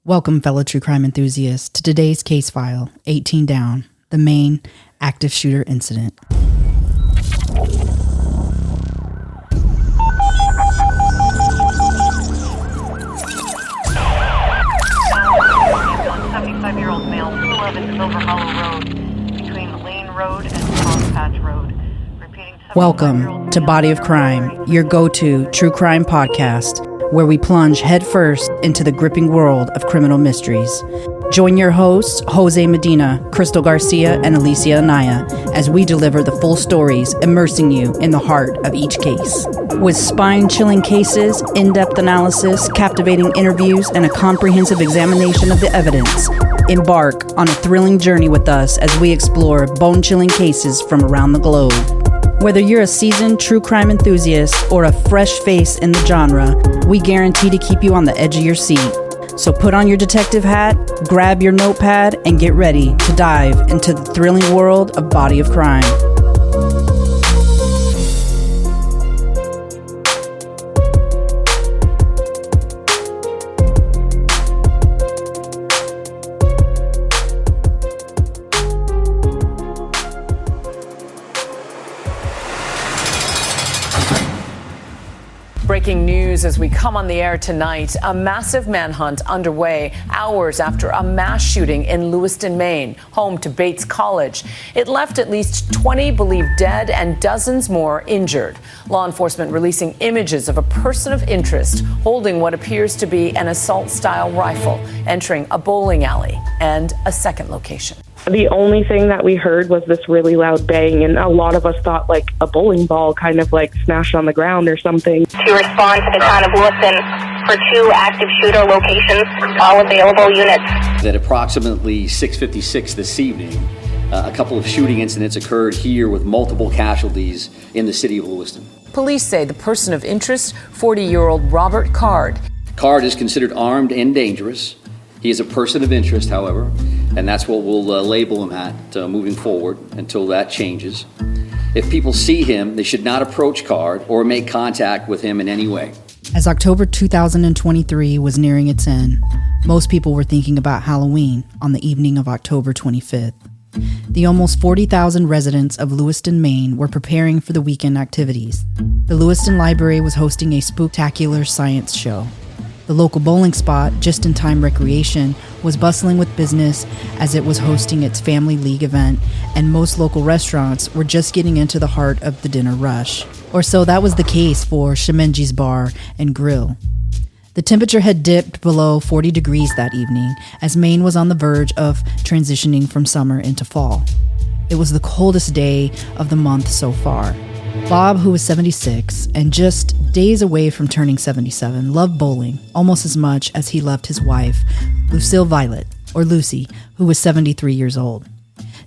Welcome, fellow true crime enthusiasts, to today's case file, 18 Down, the Maine active shooter incident. A 75-year-old male, 211 Silver Hollow Road, between Lane Road and Cross Patch Road. Welcome to Body of Crime, your go-to true crime podcast, where we plunge headfirst into the gripping world of criminal mysteries. Join your hosts, Jose Medina, Crystal Garcia, and Alicia Anaya, as we deliver the full stories, immersing you in the heart of each case. With spine-chilling cases, in-depth analysis, captivating interviews, and a comprehensive examination of the evidence, embark on a thrilling journey with us as we explore bone-chilling cases from around the globe. Whether you're a seasoned true crime enthusiast or a fresh face in the genre, we guarantee to keep you on the edge of your seat. So put on your detective hat, grab your notepad, and get ready to dive into the thrilling world of Body of Crime. Breaking news as we come on the air tonight. A massive manhunt underway hours after a mass shooting in Lewiston, Maine, home to Bates College. It left at least 20 believed dead and dozens more injured. Law enforcement releasing images of a person of interest holding what appears to be an assault-style rifle, entering a bowling alley and a second location. The only thing that we heard was this really loud bang, and a lot of us thought like a bowling ball kind of like smashed on the ground or something. To respond to the town of Lewiston for 2 active shooter locations, all available units. At approximately 6:56 this evening, a couple of shooting incidents occurred here with multiple casualties in the city of Lewiston. Police say the person of interest, 40-year-old Robert Card. Card is considered armed and dangerous. He is a person of interest, however, and that's what we'll label him at moving forward until that changes. If people see him, they should not approach Card or make contact with him in any way. As October 2023 was nearing its end, most people were thinking about Halloween on the evening of October 25th. The almost 40,000 residents of Lewiston, Maine were preparing for the weekend activities. The Lewiston Library was hosting a spooktacular science show. The local bowling spot, Just in Time Recreation, was bustling with business as it was hosting its family league event, and most local restaurants were just getting into the heart of the dinner rush. Or so that was the case for Shemenji's Bar and Grill. The temperature had dipped below 40 degrees that evening, as Maine was on the verge of transitioning from summer into fall. It was the coldest day of the month so far. Bob, who was 76 and just days away from turning 77, loved bowling almost as much as he loved his wife, Lucille Violet, or Lucy, who was 73 years old.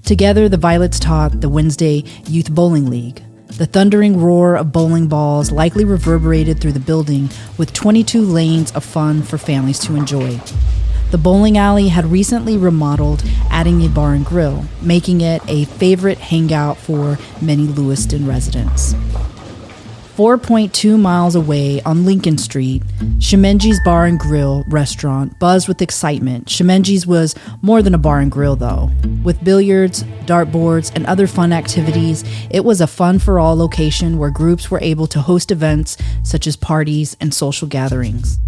Together, the Violets taught the Wednesday Youth Bowling League. The thundering roar of bowling balls likely reverberated through the building, with 22 lanes of fun for families to enjoy. The bowling alley had recently remodeled, adding a bar and grill, making it a favorite hangout for many Lewiston residents. 4.2 miles away on Lincoln Street, Shemenji's Bar and Grill restaurant buzzed with excitement. Shemenji's was more than a bar and grill, though. With billiards, dartboards, and other fun activities, it was a fun-for-all location where groups were able to host events such as parties and social gatherings.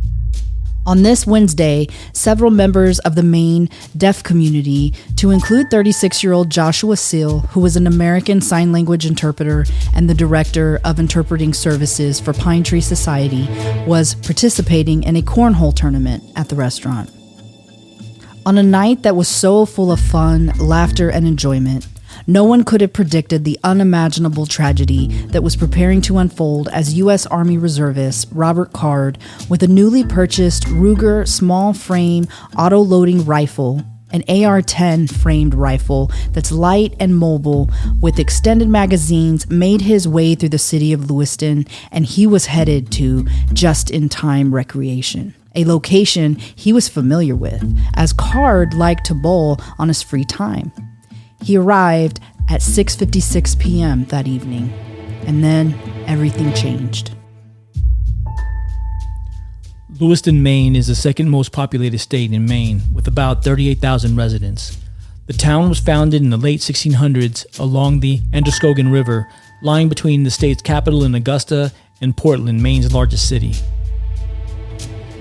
On this Wednesday, several members of the Maine deaf community, to include 36-year-old Joshua Seal, who was an American Sign Language interpreter and the director of interpreting services for Pine Tree Society, was participating in a cornhole tournament at the restaurant. On a night that was so full of fun, laughter, and enjoyment, no one could have predicted the unimaginable tragedy that was preparing to unfold as U.S. Army reservist Robert Card, with a newly purchased Ruger small-frame auto-loading rifle, an AR-10 framed rifle that's light and mobile with extended magazines, made his way through the city of Lewiston, and he was headed to Just in Time Recreation, a location he was familiar with, as Card liked to bowl on his free time. He arrived at 6:56 p.m. that evening, and then everything changed. Lewiston, Maine is the second most populated state in Maine, with about 38,000 residents. The town was founded in the late 1600s along the Androscoggin River, lying between the state's capital in Augusta and Portland, Maine's largest city.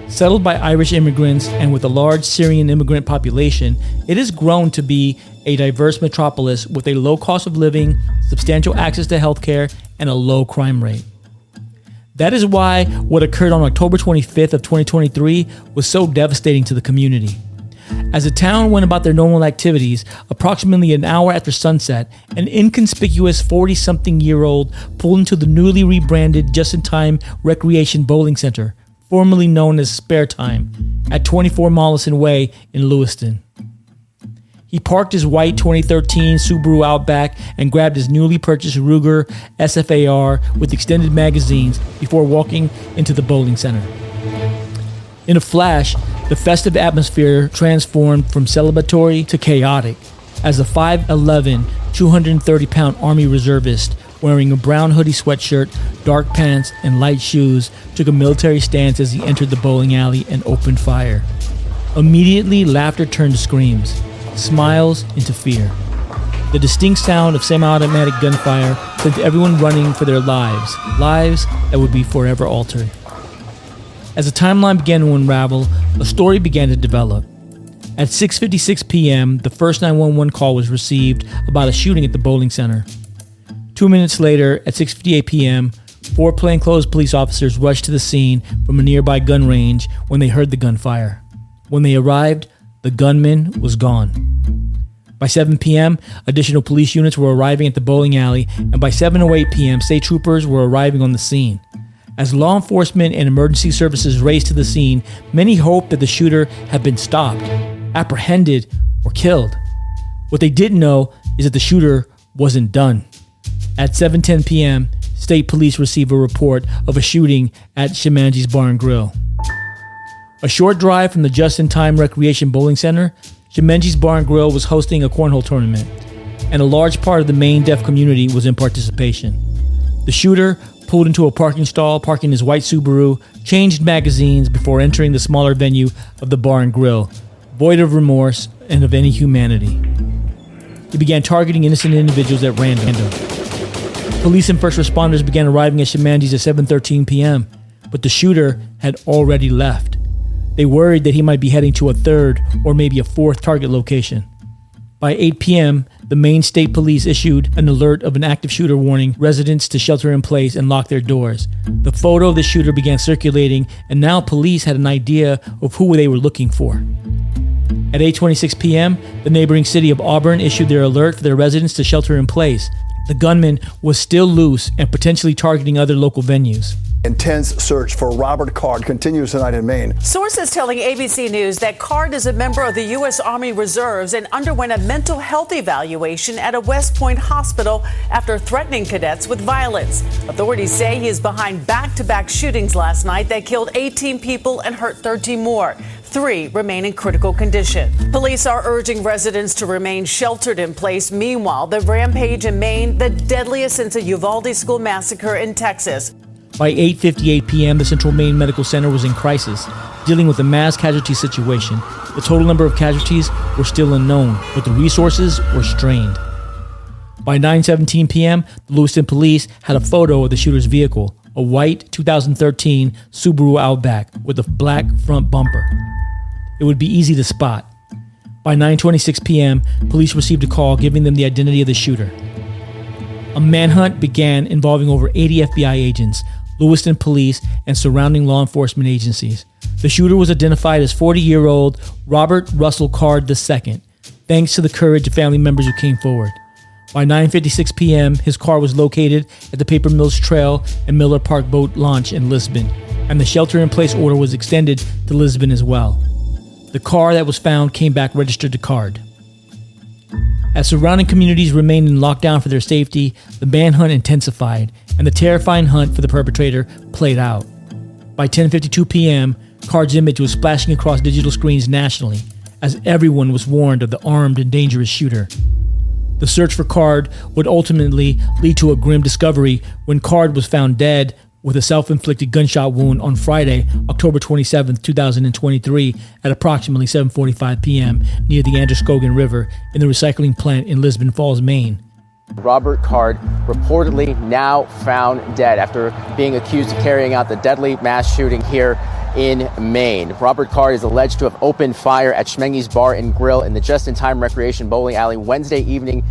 Settled by Irish immigrants and with a large Syrian immigrant population, it has grown to be a diverse metropolis with a low cost of living, substantial access to healthcare, and a low crime rate. That is why what occurred on October 25th of 2023 was so devastating to the community. As the town went about their normal activities, approximately an hour after sunset, an inconspicuous 40-something-year-old pulled into the newly rebranded Just-in-Time Recreation Bowling Center, formerly known as Spare Time, at 24 Mollison Way in Lewiston. He parked his white 2013 Subaru Outback and grabbed his newly purchased Ruger SFAR with extended magazines before walking into the bowling center. In a flash, the festive atmosphere transformed from celebratory to chaotic as a 5'11", 230-pound Army reservist wearing a brown hoodie sweatshirt, dark pants, and light shoes took a military stance as he entered the bowling alley and opened fire. Immediately, laughter turned to screams, smiles into fear. The distinct sound of semi-automatic gunfire sent everyone running for their lives that would be forever altered. As the timeline began to unravel, a story began to develop. At 6:56 p.m., the first 911 call was received about a shooting at the bowling center. 2 minutes later, at 6:58 p.m., 4 plainclothes police officers rushed to the scene from a nearby gun range when they heard the gunfire. When they arrived, the gunman was gone. By 7 p.m., additional police units were arriving at the bowling alley, and by 7:08 p.m., state troopers were arriving on the scene. As law enforcement and emergency services raced to the scene, many hoped that the shooter had been stopped, apprehended, or killed. What they didn't know is that the shooter wasn't done. At 7:10 p.m., state police received a report of a shooting at Shemanji's Bar and Grill. A short drive from the Just-in-Time Recreation Bowling Center, Shemanji's Bar and Grill was hosting a cornhole tournament, and a large part of the Maine deaf community was in participation. The shooter pulled into a parking stall, parking his white Subaru, changed magazines before entering the smaller venue of the Bar and Grill, void of remorse and of any humanity. He began targeting innocent individuals at random. Police and first responders began arriving at Shemanji's at 7:13 p.m., but the shooter had already left. They worried that he might be heading to a third or maybe a fourth target location. By 8 p.m., the Maine State Police issued an alert of an active shooter warning residents to shelter in place and lock their doors. The photo of the shooter began circulating, and now police had an idea of who they were looking for. At 8:26 p.m., the neighboring city of Auburn issued their alert for their residents to shelter in place. The gunman was still loose and potentially targeting other local venues. Intense search for Robert Card continues tonight in Maine. Sources telling ABC News that Card is a member of the U.S. Army Reserves and underwent a mental health evaluation at a West Point hospital after threatening cadets with violence. Authorities say he is behind back-to-back shootings last night that killed 18 people and hurt 13 more. 3 remain in critical condition. Police are urging residents to remain sheltered in place. Meanwhile, the rampage in Maine, the deadliest since the Uvalde school massacre in Texas. By 8:58 p.m., the Central Maine Medical Center was in crisis, dealing with a mass casualty situation. The total number of casualties were still unknown, but the resources were strained. By 9:17 p.m., the Lewiston police had a photo of the shooter's vehicle, a white 2013 Subaru Outback with a black front bumper. It would be easy to spot. By 9:26 p.m., police received a call giving them the identity of the shooter. A manhunt began involving over 80 FBI agents, Lewiston police, and surrounding law enforcement agencies. The shooter was identified as 40-year-old Robert Russell Card II, thanks to the courage of family members who came forward. By 9:56 p.m., his car was located at the Paper Mills Trail and Miller Park Boat Launch in Lisbon, and the shelter-in-place order was extended to Lisbon as well. The car that was found came back registered to Card. As surrounding communities remained in lockdown for their safety, the manhunt intensified, and the terrifying hunt for the perpetrator played out. By 10:52 p.m., Card's image was splashing across digital screens nationally, as everyone was warned of the armed and dangerous shooter. The search for Card would ultimately lead to a grim discovery when Card was found dead, with a self-inflicted gunshot wound on Friday, October 27, 2023, at approximately 7:45 p.m. near the Androscoggin River in the recycling plant in Lisbon Falls, Maine. Robert Card reportedly now found dead after being accused of carrying out the deadly mass shooting here in Maine. Robert Card is alleged to have opened fire at Schmenge's Bar and Grill in the Just-in-Time Recreation Bowling Alley Wednesday evening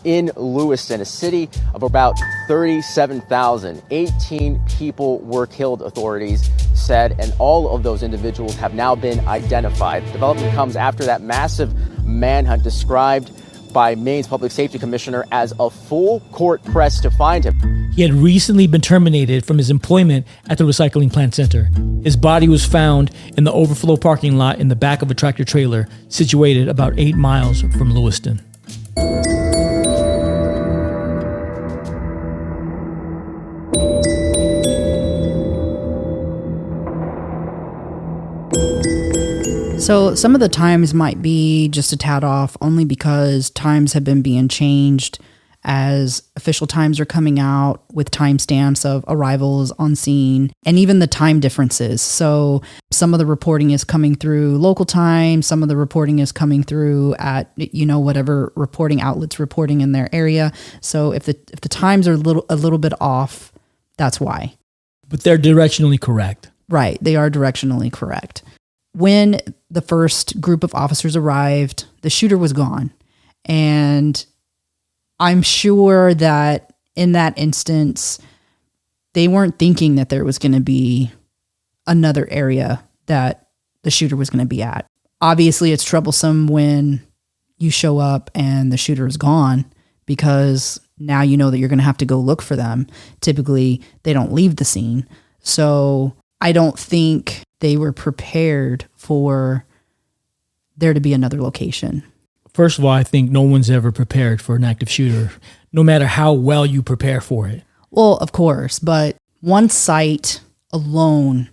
in Lewiston, a city of about 37,000. 18 people were killed, authorities said, and all of those individuals have now been identified. The development comes after that massive manhunt described by Maine's public safety commissioner as a full court press to find him. He had recently been terminated from his employment at the recycling plant center. His body was found in the overflow parking lot in the back of a tractor trailer situated about 8 miles from Lewiston. So some of the times might be just a tad off only because times have been being changed as official times are coming out with timestamps of arrivals on scene and even the time differences. So some of the reporting is coming through local time. Some of the reporting is coming through at, whatever reporting outlets reporting in their area. So if the times are a little bit off, that's why. But they're directionally correct. Right. They are directionally correct. When the first group of officers arrived, the shooter was gone. And I'm sure that in that instance, they weren't thinking that there was going to be another area that the shooter was going to be at. Obviously, it's troublesome when you show up and the shooter is gone because now you know that you're going to have to go look for them. Typically, they don't leave the scene. So I don't think they were prepared for there to be another location. First of all, I think no one's ever prepared for an active shooter, no matter how well you prepare for it. Well, of course, but one site alone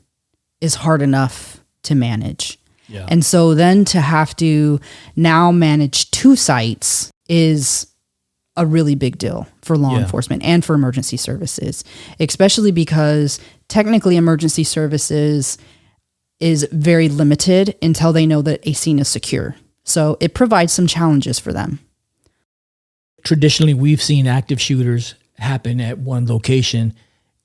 is hard enough to manage. Yeah. And so then to have to now manage 2 sites is a really big deal for law enforcement and for emergency services, especially because technically emergency services is very limited until they know that a scene is secure. So it provides some challenges for them. Traditionally, we've seen active shooters happen at one location.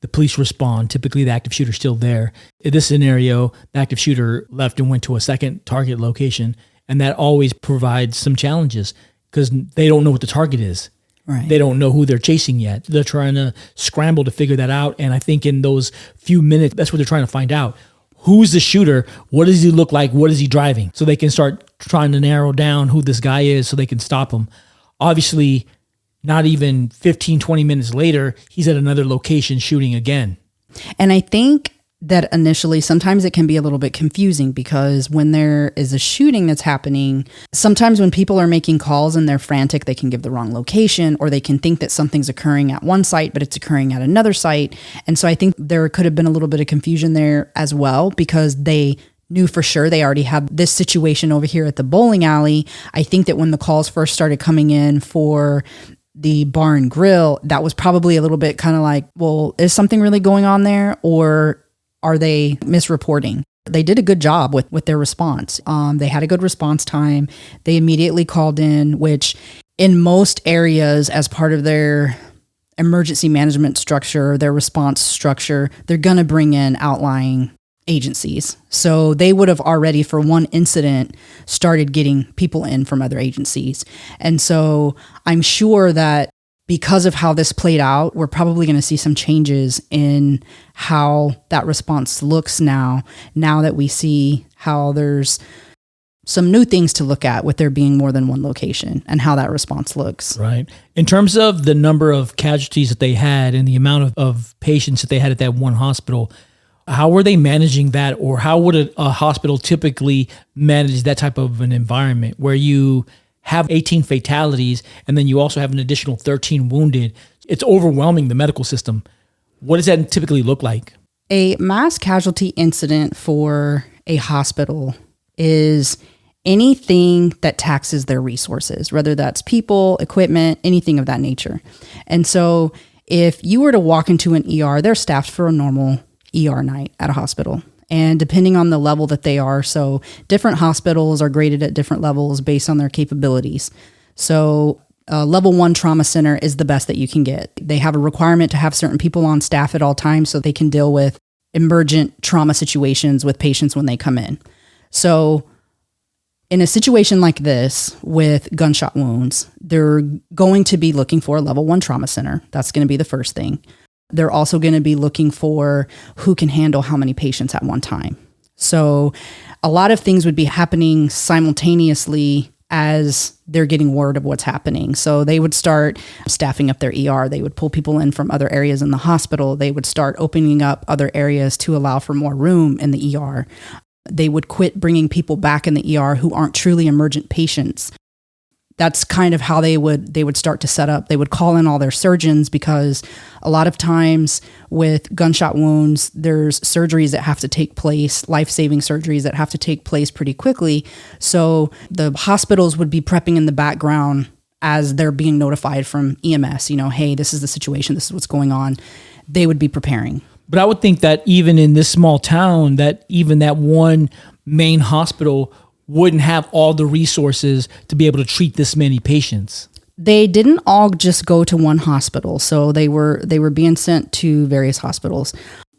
The police respond. Typically, the active shooter's still there. In this scenario, the active shooter left and went to a second target location, and that always provides some challenges because they don't know what the target is. Right. They don't know who they're chasing yet. They're trying to scramble to figure that out, and I think in those few minutes, that's what they're trying to find out. Who's the shooter? What does he look like? What is he driving? So they can start trying to narrow down who this guy is so they can stop him. Obviously, not even 15, 20 minutes later, he's at another location shooting again. And I think that initially, sometimes it can be a little bit confusing because when there is a shooting that's happening, sometimes when people are making calls and they're frantic, they can give the wrong location or they can think that something's occurring at one site, but it's occurring at another site. And so I think there could have been a little bit of confusion there as well because they knew for sure they already had this situation over here at the bowling alley. I think that when the calls first started coming in for the bar and grill, that was probably a little bit kind of like, well, is something really going on there? Or are they misreporting? They did a good job with their response. They had a good response time. They immediately called in, which in most areas as part of their emergency management structure, their response structure, they're going to bring in outlying agencies. So they would have already, for one incident, started getting people in from other agencies. And so I'm sure that because of how this played out, we're probably going to see some changes in how that response looks now that we see how there's some new things to look at with there being more than one location and how that response looks. Right. In terms of the number of casualties that they had and the amount of patients that they had at that one hospital, how were they managing that, or how would a hospital typically manage that type of an environment where you have 18 fatalities and then you also have an additional 13 wounded? It's overwhelming the medical system. What does that typically look like? A mass casualty incident for a hospital is anything that taxes their resources, whether that's people, equipment, anything of that nature. And so If you were to walk into an ER, they're staffed for a normal ER night at a hospital. And depending on the level that they are, so different hospitals are graded at different levels based on their capabilities. So level 1 trauma center is the best that you can get. They have a requirement to have certain people on staff at all times so they can deal with emergent trauma situations with patients when they come in. So in a situation like this with gunshot wounds, they're going to be looking for a level 1 trauma center. That's going to be the first thing. They're also going to be looking for who can handle how many patients at one time. So a lot of things would be happening simultaneously as they're getting word of what's happening. So they would start staffing up their ER. They would pull people in from other areas in the hospital. They would start opening up other areas to allow for more room in the ER. They would quit bringing people back in the ER who aren't truly emergent patients. That's kind of how they would start to set up. They would call in all their surgeons because a lot of times with gunshot wounds, there's surgeries that have to take place, life-saving surgeries that have to take place pretty quickly. So the hospitals would be prepping in the background as they're being notified from EMS, hey, this is the situation, this is what's going on. They would be preparing. But I would think that even in this small town, that even that one main hospital wouldn't have all the resources to be able to treat this many patients. They didn't all just go to one hospital. So they were being sent to various hospitals.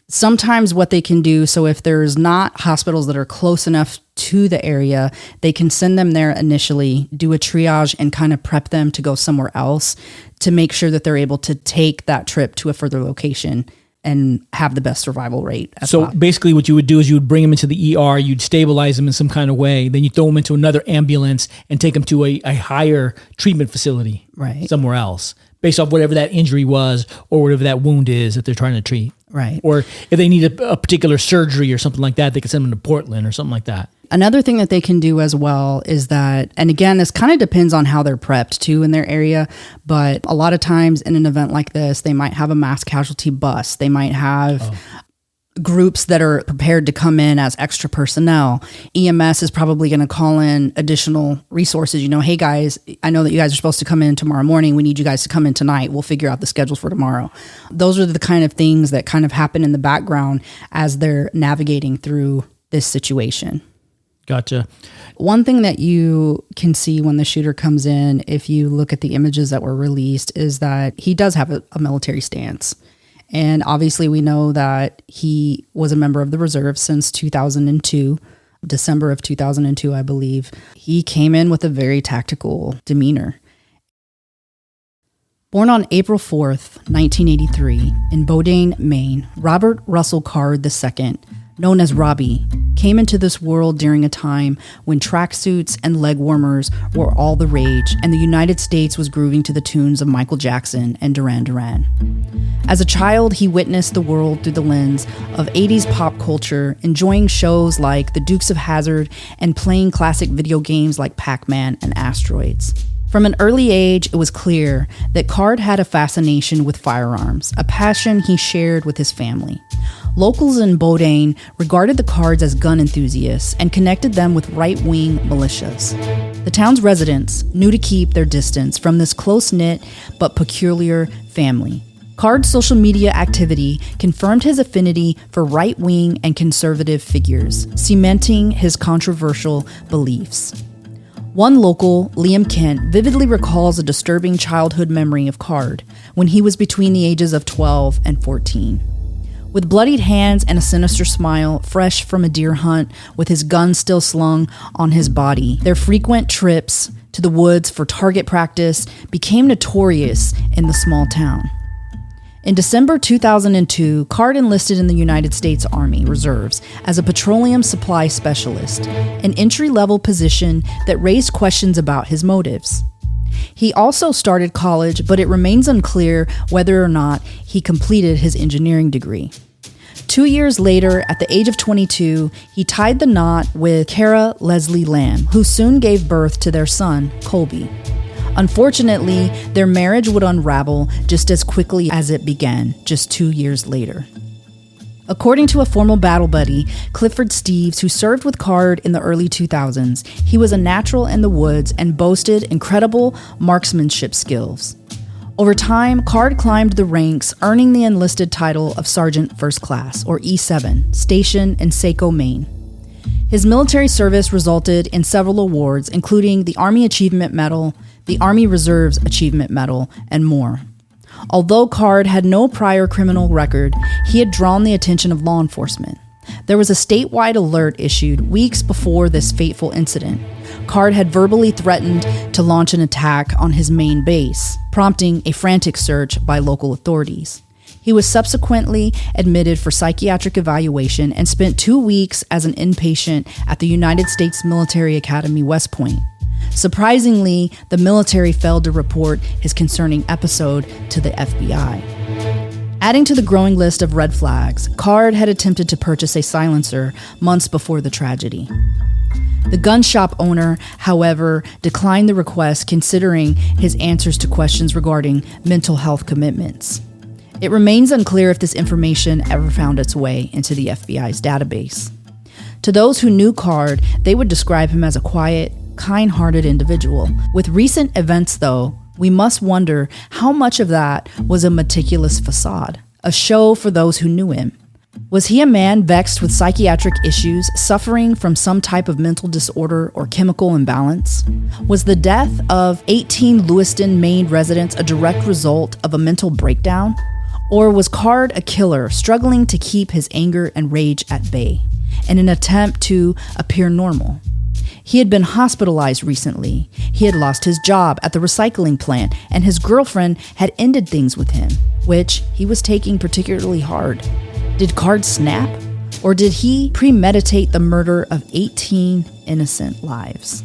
Sometimes what they can do, so if there's not hospitals that are close enough to the area, they can send them there initially, do a triage and kind of prep them to go somewhere else to make sure that they're able to take that trip to a further location and have the best survival rate. So basically what you would do is you would bring them into the ER, you'd stabilize them in some kind of way, then you throw them into another ambulance and take them to a higher treatment facility somewhere else, based off whatever that injury was or whatever that wound is that they're trying to treat. Right. Or if they need a particular surgery or something like that, they could send them to Portland or something like that. Another thing that they can do as well is that, and again, this kind of depends on how they're prepped too in their area, but a lot of times in an event like this, they might have a mass casualty bus. They might have groups that are prepared to come in as extra personnel. EMS is probably going to call in additional resources. Hey guys, I know that you guys are supposed to come in tomorrow morning. We need you guys to come in tonight. We'll figure out the schedules for tomorrow. Those are the kind of things that kind of happen in the background as they're navigating through this situation. Gotcha. One thing that you can see when the shooter comes in, if you look at the images that were released, is that he does have a military stance. And obviously we know that he was a member of the reserve since 2002, December of 2002, I believe. He came in with a very tactical demeanor. Born on April 4th, 1983, in Bodine, Maine, Robert Russell Card II, known as Robbie, came into this world during a time when tracksuits and leg warmers were all the rage, and the United States was grooving to the tunes of Michael Jackson and Duran Duran. As a child, he witnessed the world through the lens of 80s pop culture, enjoying shows like The Dukes of Hazzard and playing classic video games like Pac-Man and Asteroids. From an early age, it was clear that Card had a fascination with firearms, a passion he shared with his family. Locals in Bodine regarded the Cards as gun enthusiasts and connected them with right-wing militias. The town's residents knew to keep their distance from this close-knit but peculiar family. Card's social media activity confirmed his affinity for right-wing and conservative figures, cementing his controversial beliefs. One local, Liam Kent, vividly recalls a disturbing childhood memory of Card when he was between the ages of 12 and 14. With bloodied hands and a sinister smile, fresh from a deer hunt, with his gun still slung on his body, their frequent trips to the woods for target practice became notorious in the small town. In December 2002, Card enlisted in the United States Army Reserves as a petroleum supply specialist, an entry-level position that raised questions about his motives. He also started college, but it remains unclear whether or not he completed his engineering degree. 2 years later, at the age of 22, he tied the knot with Kara Leslie Lamb, who soon gave birth to their son, Colby. Unfortunately, their marriage would unravel just as quickly as it began, just 2 years later. According to a former battle buddy, Clifford Steves, who served with Card in the early 2000s, he was a natural in the woods and boasted incredible marksmanship skills. Over time, Card climbed the ranks, earning the enlisted title of Sergeant First Class, or E7, stationed in Saco, Maine. His military service resulted in several awards, including the Army Achievement Medal, the Army Reserves Achievement Medal, and more. Although Card had no prior criminal record, he had drawn the attention of law enforcement. There was a statewide alert issued weeks before this fateful incident. Card had verbally threatened to launch an attack on his main base, prompting a frantic search by local authorities. He was subsequently admitted for psychiatric evaluation and spent 2 weeks as an inpatient at the United States Military Academy, West Point. Surprisingly, the military failed to report his concerning episode to the FBI. Adding to the growing list of red flags, Card had attempted to purchase a silencer months before the tragedy. The gun shop owner, however, declined the request, considering his answers to questions regarding mental health commitments. It remains unclear if this information ever found its way into the FBI's database. To those who knew Card, they would describe him as a quiet, kind-hearted individual. With recent events, though, we must wonder how much of that was a meticulous facade, a show for those who knew him. Was he a man vexed with psychiatric issues, suffering from some type of mental disorder or chemical imbalance? Was the death of 18 Lewiston, Maine residents a direct result of a mental breakdown? Or was Card a killer struggling to keep his anger and rage at bay in an attempt to appear normal? He had been hospitalized recently. He had lost his job at the recycling plant, and his girlfriend had ended things with him, which he was taking particularly hard. Did Card snap? Or did he premeditate the murder of 18 innocent lives?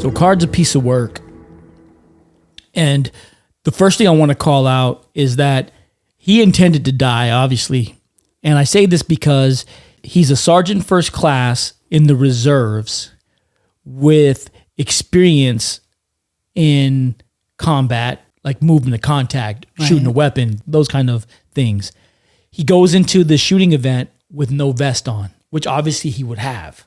So Card's a piece of work. And the first thing I want to call out is that he intended to die, obviously. And I say this because he's a sergeant first class in the reserves with experience in combat, like movement to contact, shooting a weapon, those kind of things. He goes into the shooting event with no vest on, which obviously he would have.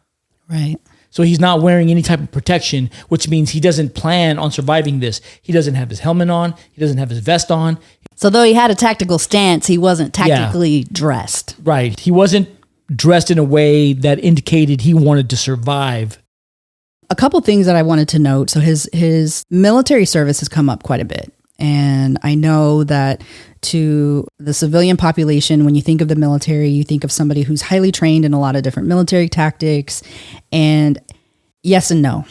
Right. So he's not wearing any type of protection, which means he doesn't plan on surviving this. He doesn't have his helmet on. He doesn't have his vest on. So though he had a tactical stance, he wasn't tactically dressed. Right. He wasn't dressed in a way that indicated he wanted to survive. A couple things that I wanted to note. So his military service has come up quite a bit. And I know that to the civilian population, when you think of the military, you think of somebody who's highly trained in a lot of different military tactics. And yes and no.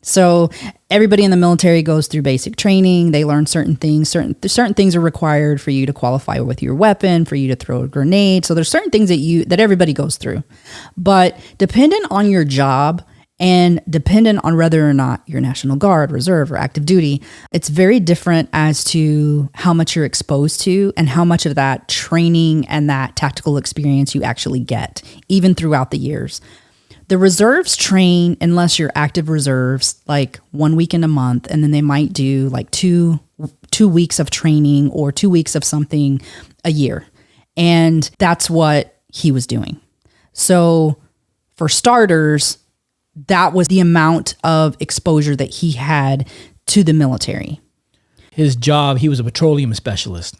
So everybody in the military goes through basic training. They learn certain things. Certain things are required for you to qualify with your weapon, for you to throw a grenade. So there's certain things that everybody goes through. But dependent on your job and dependent on whether or not you're National Guard, Reserve, or active duty, it's very different as to how much you're exposed to and how much of that training and that tactical experience you actually get, even throughout the years. The reserves train, unless you're active reserves, like 1 week in a month, and then they might do like two weeks of training or 2 weeks of something a year. And that's what he was doing. So for starters, that was the amount of exposure that he had to the military. His job, he was a petroleum specialist.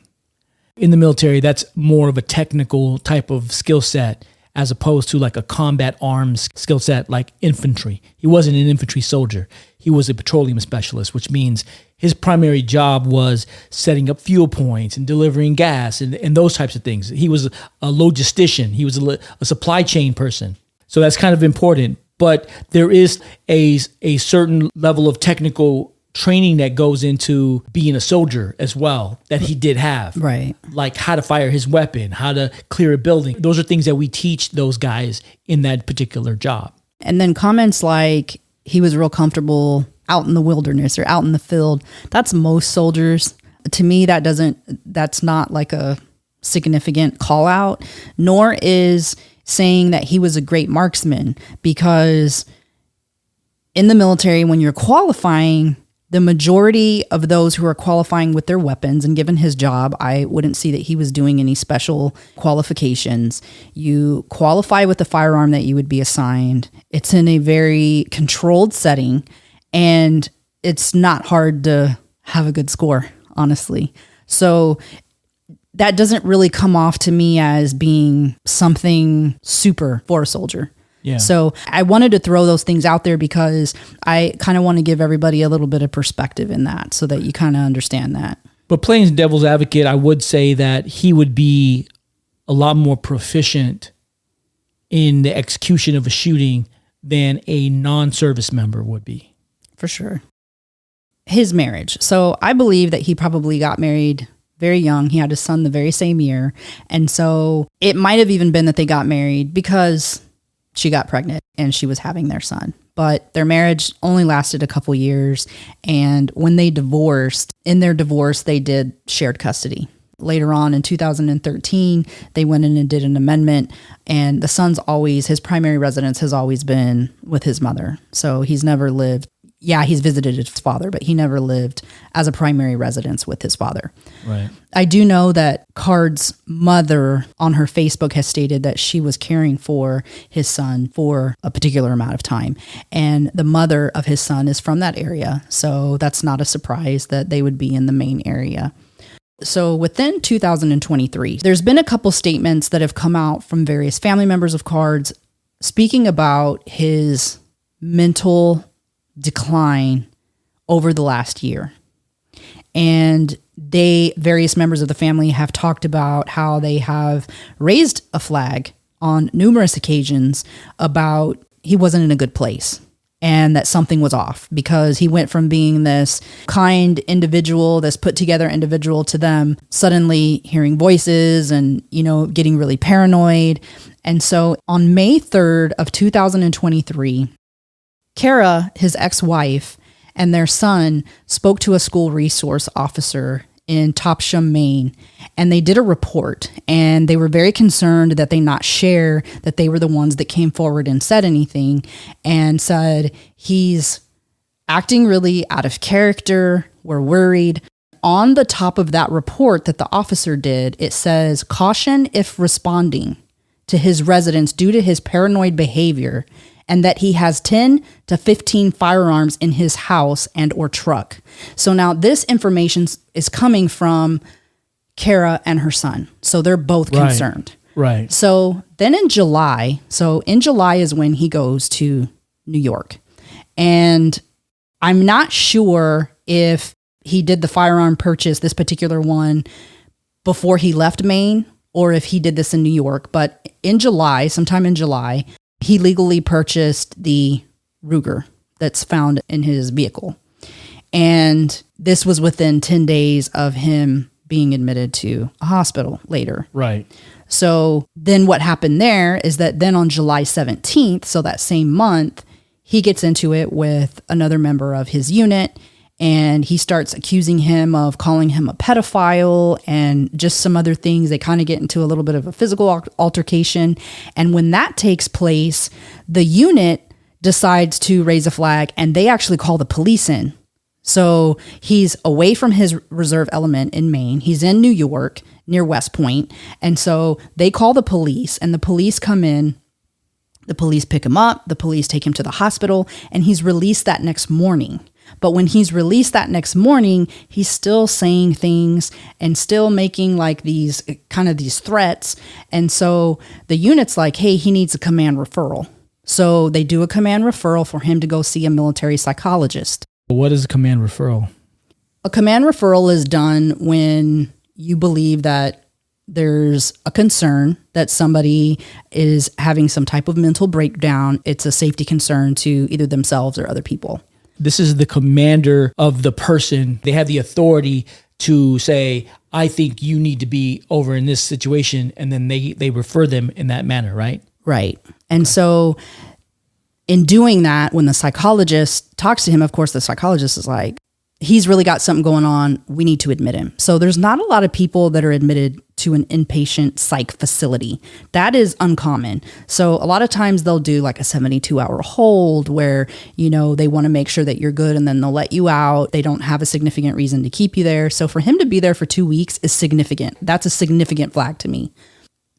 In the military, that's more of a technical type of skill set as opposed to like a combat arms skill set like infantry. He wasn't an infantry soldier. He was a petroleum specialist, which means his primary job was setting up fuel points and delivering gas and those types of things. He was a logistician. He was a supply chain person. So that's kind of important. But there is a certain level of technical training that goes into being a soldier as well that he did have. Right. Like how to fire his weapon, how to clear a building. Those are things that we teach those guys in that particular job. And then comments like he was real comfortable out in the wilderness or out in the field. That's most soldiers. To me, that's not like a significant call out, nor is saying that he was a great marksman, because in the military, when you're qualifying The majority of those who are qualifying with their weapons, and given his job, I wouldn't see that he was doing any special qualifications. You qualify with the firearm that you would be assigned. It's in a very controlled setting, and it's not hard to have a good score, honestly. So that doesn't really come off to me as being something super for a soldier. Yeah. So I wanted to throw those things out there because I kind of want to give everybody a little bit of perspective in that so that you kind of understand that. But playing devil's advocate, I would say that he would be a lot more proficient in the execution of a shooting than a non-service member would be. For sure. His marriage. So I believe that he probably got married very young. He had his son the very same year. And so it might have even been that they got married because she got pregnant and she was having their son. But their marriage only lasted a couple years. And when they divorced, in their divorce, they did shared custody. Later on in 2013, they went in and did an amendment. And the son's his primary residence has always been with his mother. So he's never lived. Yeah, he's visited his father, but he never lived as a primary residence with his father. Right. I do know that Card's mother on her Facebook has stated that she was caring for his son for a particular amount of time. And the mother of his son is from that area. So that's not a surprise that they would be in the Maine area. So within 2023, there's been a couple statements that have come out from various family members of Card's speaking about his mental decline over the last year. And various members of the family have talked about how they have raised a flag on numerous occasions about he wasn't in a good place and that something was off because he went from being this kind individual, this put together individual to them suddenly hearing voices and, getting really paranoid. And so on May 3rd of 2023, Kara, his ex-wife, and their son spoke to a school resource officer in Topsham, Maine, and they did a report, and they were very concerned that they not share that they were the ones that came forward and said anything, and said, he's acting really out of character, we're worried. On the top of that report that the officer did, it says, caution if responding to his residence due to his paranoid behavior, and that he has 10 to 15 firearms in his house and or truck. So now this information is coming from Kara and her son. So they're both concerned. Right. So then in July is when he goes to New York. And I'm not sure if he did the firearm purchase, this particular one, before he left Maine, or if he did this in New York. But in July, sometime in July, he legally purchased the Ruger that's found in his vehicle. And this was within 10 days of him being admitted to a hospital later. Right. So then what happened there is that then on July 17th, so that same month, he gets into it with another member of his unit. And he starts accusing him of calling him a pedophile and just some other things. They kind of get into a little bit of a physical altercation. And when that takes place, the unit decides to raise a flag and they actually call the police in. So he's away from his reserve element in Maine. He's in New York near West Point. And so they call the police and the police come in. The police pick him up. The police take him to the hospital and he's released that next morning. But when he's released that next morning, he's still saying things and still making like these threats. And so the unit's like, hey, he needs a command referral. So they do a command referral for him to go see a military psychologist. What is a command referral? A command referral is done when you believe that there's a concern that somebody is having some type of mental breakdown. It's a safety concern to either themselves or other people. This is the commander of the person. They have the authority to say, I think you need to be over in this situation. And then they refer them in that manner, right? Right. And so in doing that, when the psychologist talks to him, of course, the psychologist is like, he's really got something going on. We need to admit him. So there's not a lot of people that are admitted to an inpatient psych facility. That is uncommon. So a lot of times they'll do like a 72-hour hold where, you know, they want to make sure that you're good and then they'll let you out. They don't have a significant reason to keep you there. So for him to be there for 2 weeks is significant. That's a significant flag to me.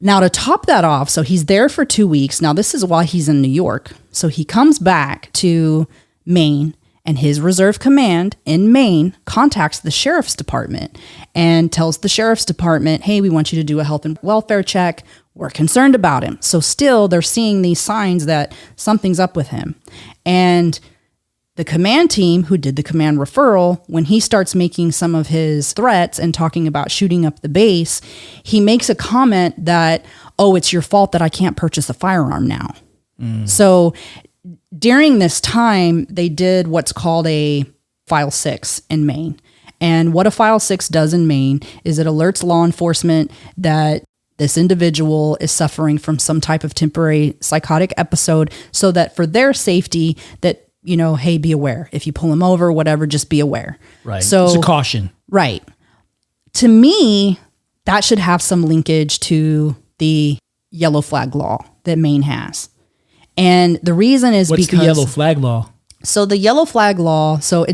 Now, to top that off, so he's there for 2 weeks. Now, this is while he's in New York. So he comes back to Maine, and his reserve command in Maine contacts the sheriff's department and tells the sheriff's department, hey, we want you to do a health and welfare check. We're concerned about him. So still, they're seeing these signs that something's up with him. And the command team who did the command referral, when he starts making some of his threats and talking about shooting up the base, he makes a comment that, oh, it's your fault that I can't purchase a firearm now. So during this time, they did what's called a File 6 in Maine. And what a File 6 does in Maine is it alerts law enforcement that this individual is suffering from some type of temporary psychotic episode so that for their safety, that, you know, hey, be aware. If you pull him over, whatever, just be aware. Right. So it's a caution. Right. To me, that should have some linkage to the yellow flag law that Maine has. And the reason is What's because the yellow flag law? So the yellow flag law, so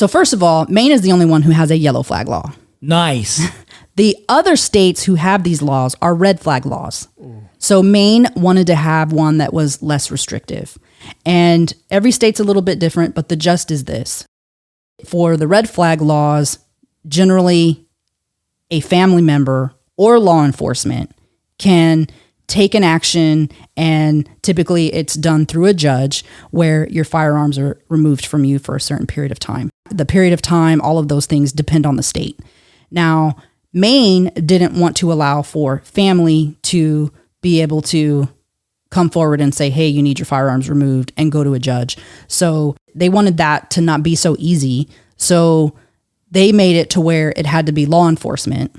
first of all, Maine is the only one who has a yellow flag law. Nice. The other states who have these laws are red flag laws. So Maine wanted to have one that was less restrictive. And every state's a little bit different, but the gist is this. For the red flag laws, generally a family member or law enforcement can take an action, and typically it's done through a judge where your firearms are removed from you for a certain period of time. The period of time, all of those things depend on the state. Now, Maine didn't want to allow for family to be able to come forward and say, hey, you need your firearms removed and go to a judge. So they wanted that to not be so easy. So they made it to where it had to be law enforcement.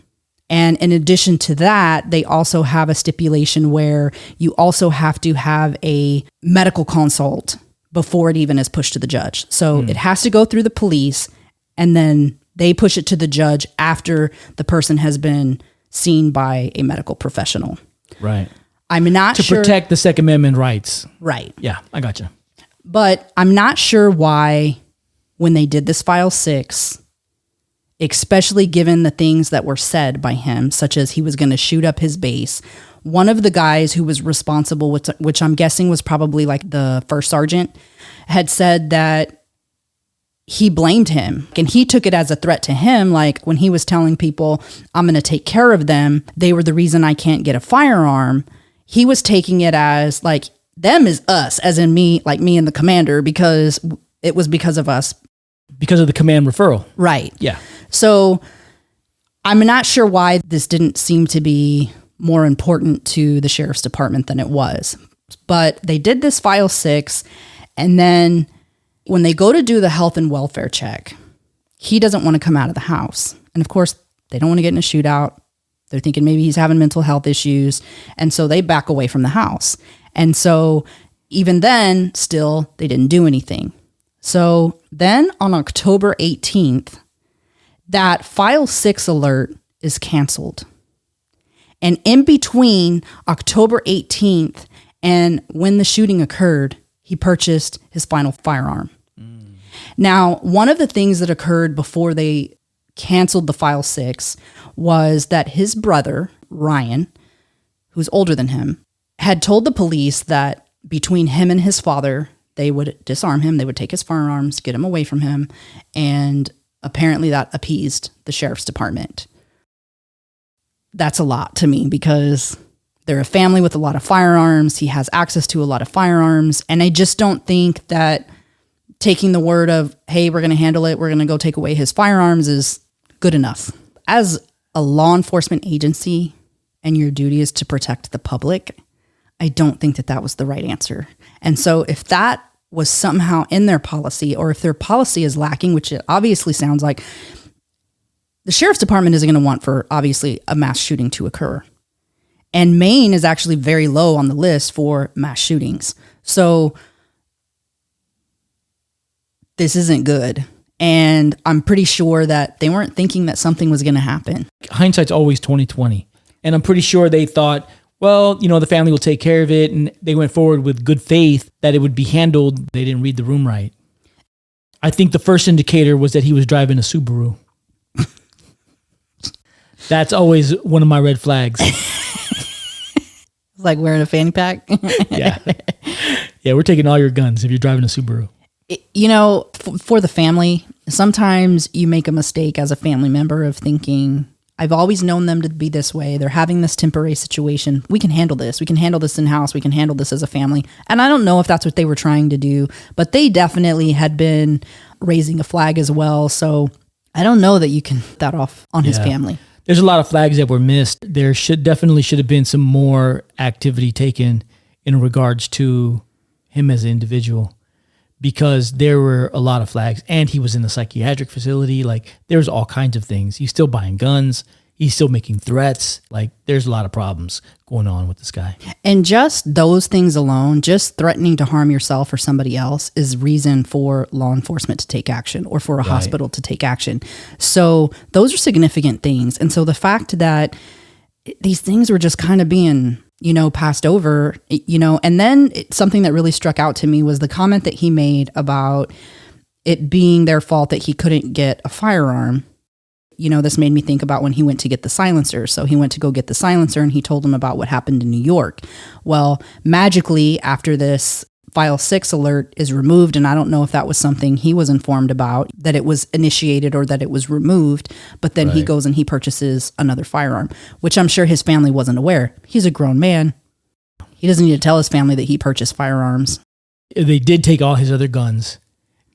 And in addition to that, they also have a stipulation where you also have to have a medical consult before it even is pushed to the judge. So it has to go through the police, and then they push it to the judge after the person has been seen by a medical professional. Right. I'm not sure. To protect the Second Amendment rights. Right. Yeah, I gotcha. But I'm not sure why, when they did this File 6, especially given the things that were said by him, such as he was going to shoot up his base. One of the guys who was responsible, which I'm guessing was probably like the first sergeant, had said that he blamed him. And he took it as a threat to him. Like when he was telling people, I'm going to take care of them, they were the reason I can't get a firearm. He was taking it as like, them is us, as in me, like me and the commander, because it was because of us. Because of the command referral. Right. Yeah. So I'm not sure why this didn't seem to be more important to the sheriff's department than it was. But they did this File 6, and then when they go to do the health and welfare check, he doesn't want to come out of the house. And of course, they don't want to get in a shootout. They're thinking maybe he's having mental health issues. And so they back away from the house. And so even then, still, they didn't do anything. So then on October 18th, that File 6 alert is canceled. And in between October 18th and when the shooting occurred, he purchased his final firearm. Now, one of the things that occurred before they canceled the File 6 was that his brother, Ryan, who's older than him, had told the police that between him and his father, they would disarm him, they would take his firearms, get him away from him, and apparently that appeased the sheriff's department. That's a lot to me because they're a family with a lot of firearms. He has access to a lot of firearms. And I just don't think that taking the word of, hey, we're going to handle it, we're going to go take away his firearms is good enough. As a law enforcement agency and your duty is to protect the public, I don't think that that was the right answer. And so if that was somehow in their policy, or if their policy is lacking, which it obviously sounds like, the sheriff's department isn't going to want for obviously a mass shooting to occur. And Maine is actually very low on the list for mass shootings. So this isn't good. And I'm pretty sure that they weren't thinking that something was going to happen. Hindsight's always 20/20. And I'm pretty sure they thought, well, the family will take care of it. And they went forward with good faith that it would be handled. They didn't read the room right. I think the first indicator was that he was driving a Subaru. That's always one of my red flags. Like wearing a fanny pack. Yeah. Yeah, we're taking all your guns if you're driving a Subaru. For the family, sometimes you make a mistake as a family member of thinking, I've always known them to be this way. They're having this temporary situation. We can handle this. We can handle this in-house. We can handle this as a family. And I don't know if that's what they were trying to do, but they definitely had been raising a flag as well. So I don't know that you can that off on his family. There's a lot of flags that were missed. There should have been some more activity taken in regards to him as an individual, because there were a lot of flags, and he was in the psychiatric facility. Like, there's all kinds of things. He's still buying guns. He's still making threats. Like, there's a lot of problems going on with this guy. And just those things alone, just threatening to harm yourself or somebody else, is reason for law enforcement to take action or for a hospital to take action. So those are significant things. And so the fact that these things were just kind of being, passed over, and then something that really struck out to me was the comment that he made about it being their fault that he couldn't get a firearm. This made me think about when he went to get the silencer. So he went to go get the silencer, and he told him about what happened in New York. Well, magically, after this File 6 alert is removed, and I don't know if that was something he was informed about, that it was initiated or that it was removed, but then he goes and he purchases another firearm, which I'm sure his family wasn't aware. He's a grown man. He doesn't need to tell his family that he purchased firearms. They did take all his other guns.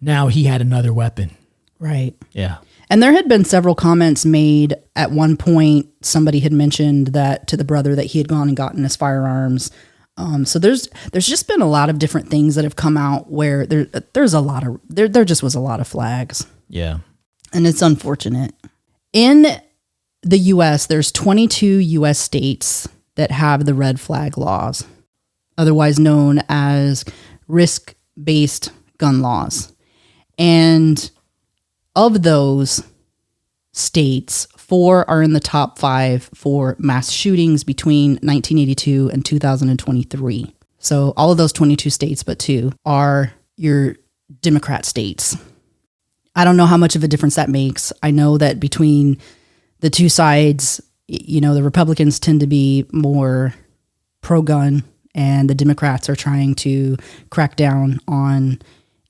Now he had another weapon. Right. Yeah. And there had been several comments made. At one point, somebody had mentioned that to the brother that he had gone and gotten his firearms. So there's just been a lot of different things that have come out where there just was a lot of flags. Yeah. And it's unfortunate. In the U.S., there's 22 U.S. states that have the red flag laws, otherwise known as risk-based gun laws. And of those states, 4 are in the top 5 for mass shootings between 1982 and 2023. So all of those 22 states, but 2 are your Democrat states. I don't know how much of a difference that makes. I know that between the two sides, the Republicans tend to be more pro-gun, and the Democrats are trying to crack down on,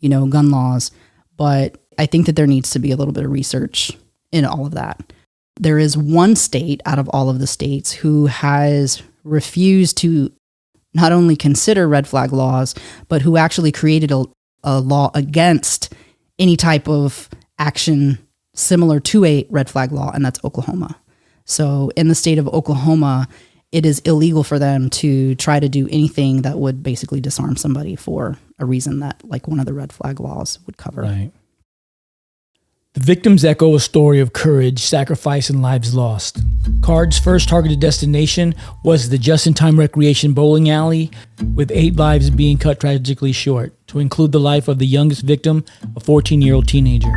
gun laws. But I think that there needs to be a little bit of research in all of that. There is one state out of all of the states who has refused to not only consider red flag laws, but who actually created a law against any type of action similar to a red flag law, and that's Oklahoma. So in the state of Oklahoma, it is illegal for them to try to do anything that would basically disarm somebody for a reason that, like, one of the red flag laws would cover. Right. The victims echo a story of courage, sacrifice, and lives lost. Card's first targeted destination was the Just-in-Time Recreation Bowling Alley, with 8 lives being cut tragically short, to include the life of the youngest victim, a 14-year-old teenager.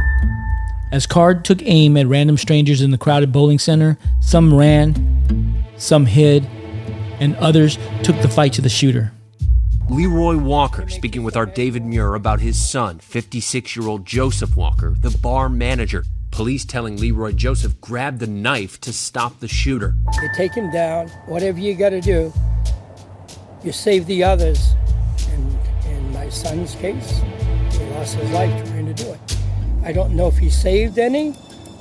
As Card took aim at random strangers in the crowded bowling center, some ran, some hid, and others took the fight to the shooter. Leroy Walker speaking with our David Muir about his son, 56-year-old Joseph Walker, the bar manager. Police telling Leroy Joseph grabbed the knife to stop the shooter. You take him down, whatever you got to do, you save the others. And in my son's case, he lost his life trying to do it. I don't know if he saved any,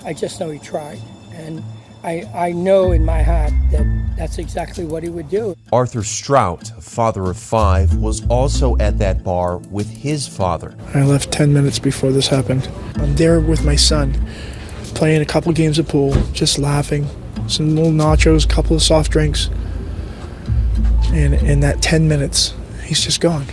I just know he tried. And I know in my heart that that's exactly what he would do. Arthur Strout, a father of 5, was also at that bar with his father. I left 10 minutes before this happened. I'm there with my son, playing a couple games of pool, just laughing, some little nachos, a couple of soft drinks. And in that 10 minutes, he's just gone.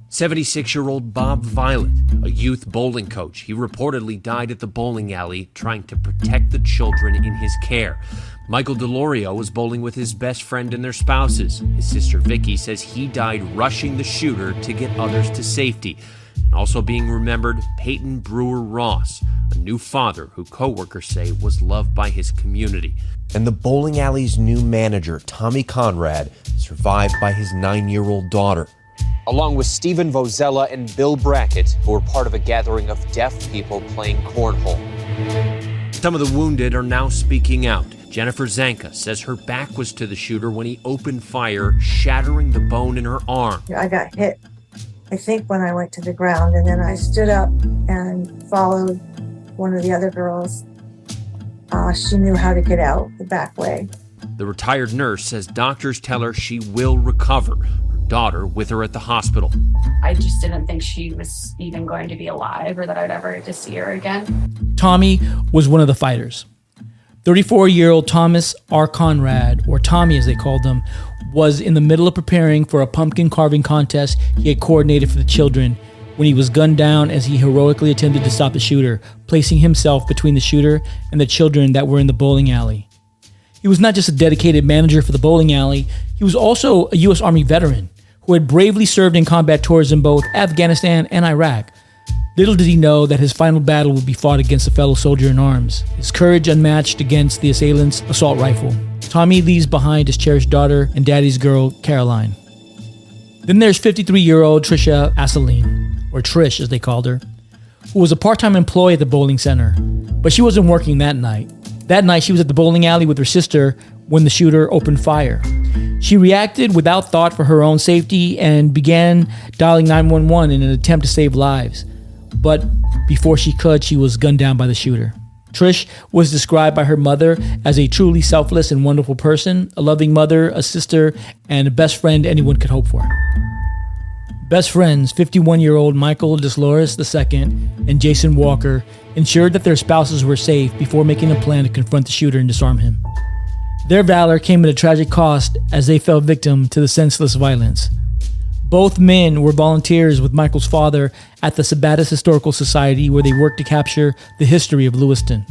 76-year-old Bob Violet, a youth bowling coach. He reportedly died at the bowling alley trying to protect the children in his care. Michael DeLorio was bowling with his best friend and their spouses. His sister Vicky says he died rushing the shooter to get others to safety. And also being remembered, Peyton Brewer Ross, a new father who co-workers say was loved by his community. And the bowling alley's new manager, Tommy Conrad, survived by his 9-year-old daughter. Along with Stephen Vozella and Bill Brackett, who were part of a gathering of deaf people playing cornhole. Some of the wounded are now speaking out. Jennifer Zanka says her back was to the shooter when he opened fire, shattering the bone in her arm. I got hit, I think, when I went to the ground, and then I stood up and followed one of the other girls. She knew how to get out the back way. The retired nurse says doctors tell her she will recover. Her daughter with her at the hospital. I just didn't think she was even going to be alive or that I'd ever get to see her again. Tommy was one of the fighters. 34-year-old Thomas R. Conrad, or Tommy as they called him, was in the middle of preparing for a pumpkin carving contest he had coordinated for the children when he was gunned down as he heroically attempted to stop the shooter, placing himself between the shooter and the children that were in the bowling alley. He was not just a dedicated manager for the bowling alley, he was also a U.S. Army veteran who had bravely served in combat tours in both Afghanistan and Iraq. Little did he know that his final battle would be fought against a fellow soldier in arms, his courage unmatched against the assailant's assault rifle. Tommy leaves behind his cherished daughter and daddy's girl, Caroline. Then there's 53-year-old Trisha Asseline, or Trish as they called her, who was a part-time employee at the bowling center, but she wasn't working that night. That night, she was at the bowling alley with her sister when the shooter opened fire. She reacted without thought for her own safety and began dialing 911 in an attempt to save lives. But before she could, she was gunned down by the shooter. Trish was described by her mother as a truly selfless and wonderful person, a loving mother, a sister, and a best friend anyone could hope for. Best friends, 51-year-old Michael DeSlores II and Jason Walker, ensured that their spouses were safe before making a plan to confront the shooter and disarm him. Their valor came at a tragic cost as they fell victim to the senseless violence. Both men were volunteers with Michael's father at the Sabatis Historical Society, where they worked to capture the history of Lewiston.